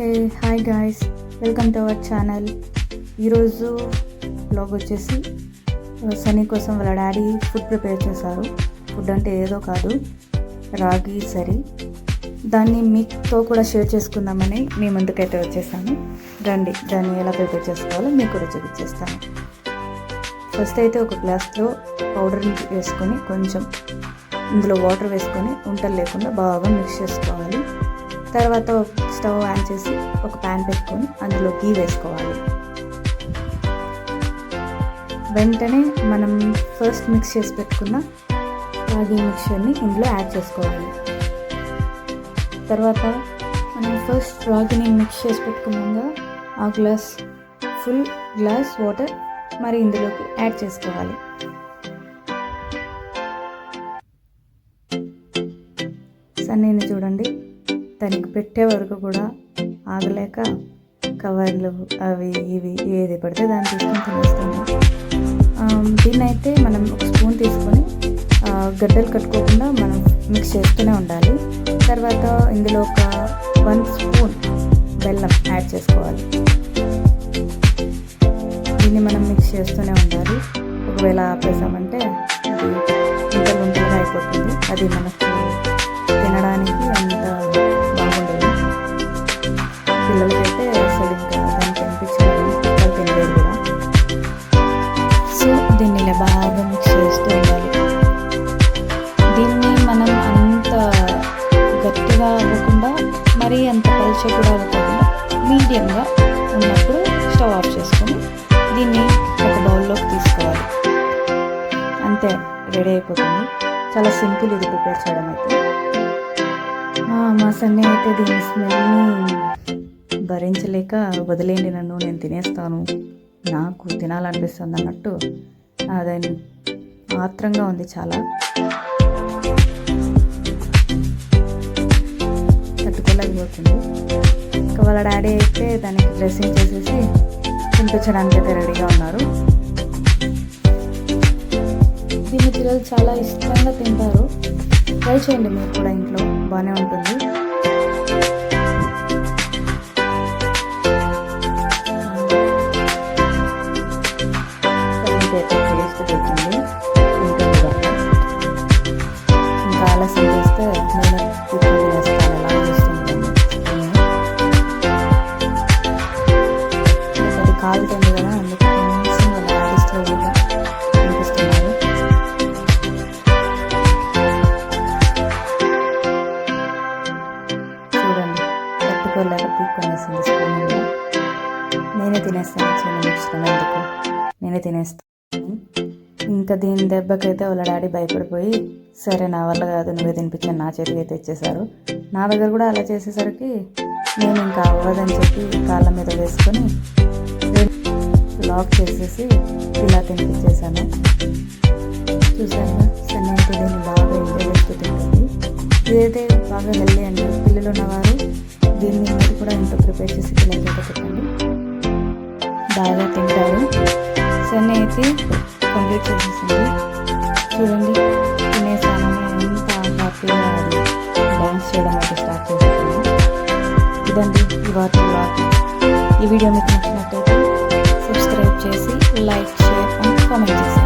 Hey hi guys, welcome to our channel. ఈరోజు blog వచ్చేసి సన్నీ కోసం వాళ్ళ డాడీ ఫుడ్ ప్రిపేర్ చేశారు. ఫుడ్ అంటే ఏదో కాదు, రాగి సరి. దాన్ని మీతో కూడా షేర్ చేసుకుందామని మీ ముందుకైతే వచ్చేసాను. రండి, దాన్ని ఎలా ప్రిపేర్ చేసుకోవాలో మీకు కూడా చూపించేస్తాను. ఫస్ట్ అయితే ఒక గ్లాస్లో పౌడర్ని వేసుకొని కొంచెం ఇందులో వాటర్ వేసుకొని ఉంటలు లేకుండా బాగా మిక్స్ చేసుకోవాలి. తర్వాత స్టవ్ ఆన్ చేసి ఒక ప్యాన్ పెట్టుకొని అందులో గీ వేసుకోవాలి. వెంటనే మనం ఫస్ట్ మిక్స్ చేసి పెట్టుకున్న రాగి మిక్చర్ని ఇందులో యాడ్ చేసుకోవాలి. తర్వాత మనం ఫస్ట్ రాగిని మిక్స్ చేసి పెట్టుకున్నాక ఆ ఫుల్ గ్లాస్ వాటర్ మరి ఇందులోకి యాడ్ చేసుకోవాలి. సన్నీని చూడండి, దానికి పెట్టే వరకు కూడా ఆగలేక కవర్లు అవి ఇవి ఏది పడితే దాన్ని తీసుకొని తినేస్తుంది. దీన్ని అయితే మనం ఒక స్పూన్ తీసుకొని గడ్డలు కట్టుకోకుండా మనం మిక్స్ చేస్తూనే ఉండాలి. తర్వాత ఇందులో ఒక 1 స్పూన్ బెల్లం యాడ్ చేసుకోవాలి. దీన్ని మనం మిక్స్ చేస్తూనే ఉండాలి. ఒకవేళ ఆపేసామంటే అది ఉంటలుగా అయిపోతుంది. అది మనకు తినడానికి అంత బాగుండదు. పిల్లలకైతే అసలు ఇంకా దాన్ని తినిపించలేదు, వాళ్ళు తినలేదు కూడా. సో దీన్ని ఇలా బాగా మిక్స్ చేస్తూ ఉండాలి. దీన్ని మనం అంత గట్టిగా అవ్వకుండా మరీ అంత పల్చ కూడా అవ్వకుండా మీడియంగా ఉన్నప్పుడు స్టవ్ ఆఫ్ చేసుకొని దీన్ని ఒక బౌల్లోకి తీసుకోవాలి. అంతే, రెడీ అయిపోతుంది. చాలా సింపుల్ ఇది ప్రిపేర్ చేయడం అయితే. మా సన్నీ అయితే దీని స్మెల్ని భరించలేక వదిలేండి నన్ను, నేను తినేస్తాను, నాకు తినాలనిపిస్తుంది అన్నట్టు అదని ఆత్రంగా ఉంది. చాలా తట్టుకోలేకపోతుంది. ఇంకా వాళ్ళ డాడీ అయితే దానికి డ్రెస్సింగ్ చేసేసి తినిపించడానికి అయితే రెడీగా ఉన్నారు. దీన్ని పిల్లలు చాలా ఇష్టంగా తింటారు. ట్రై చేయండి మీరు కూడా ఇంట్లో, బాగానే ఉంటుంది. టేస్ట్ పెట్టింది, ఇంకా ఆలస్యం చేస్తే నేను వేస్తాను. ఎలా అనిపిస్తుంది అది కాలుతుంది కదా, అందుకు కొంచెం స్లోగా అనిపిస్తున్నారు. చూడండి, తట్టుకోలేక పీక్కొనేసింది స్పూన్. నేనే తినేస్తాను, చిన్న మిక్చర్ ఎందుకు నేనే తినేస్తాను. ఇంకా దీని దెబ్బకైతే వాళ్ళ డాడీ భయపడిపోయి, సరే నా వల్ల కాదు, నువ్వే తినిపించాను, నా చేతికి అయితే ఇచ్చేశారు. నా దగ్గర కూడా అలా చేసేసరికి నేను ఇంకా అవ్వదని చెప్పి కాళ్ళ మీద వేసుకొని లాక్ చేసేసి ఇలా తినిపించేశాను. చూసాను, సన్నీ అయితే దీన్ని బాగా ఎంజాయ్ చేస్తూ తింటుంది. ఇదైతే బాగా హెల్దీ అండి. పిల్లలు ఉన్నవారు దీన్ని మీరు కూడా ఇంట్లో ప్రిపేర్ చేసి పిల్లలకి పెట్టండి, బాగా తింటారు. సన్నీ అయితే కంప్లీట్ చేసేసింది. చూడండి, తినేసానని ఎంత హ్యాపీగా అది డాన్స్ చేయడం అయితే స్టార్ట్ చేసేసింది. ఇదండి ఇవాటి వ్లాగ్. ఈ వీడియో మీకు నచ్చినట్టయితే సబ్స్క్రైబ్ చేసి లైక్, షేర్ అండ్ కామెంట్ చేసి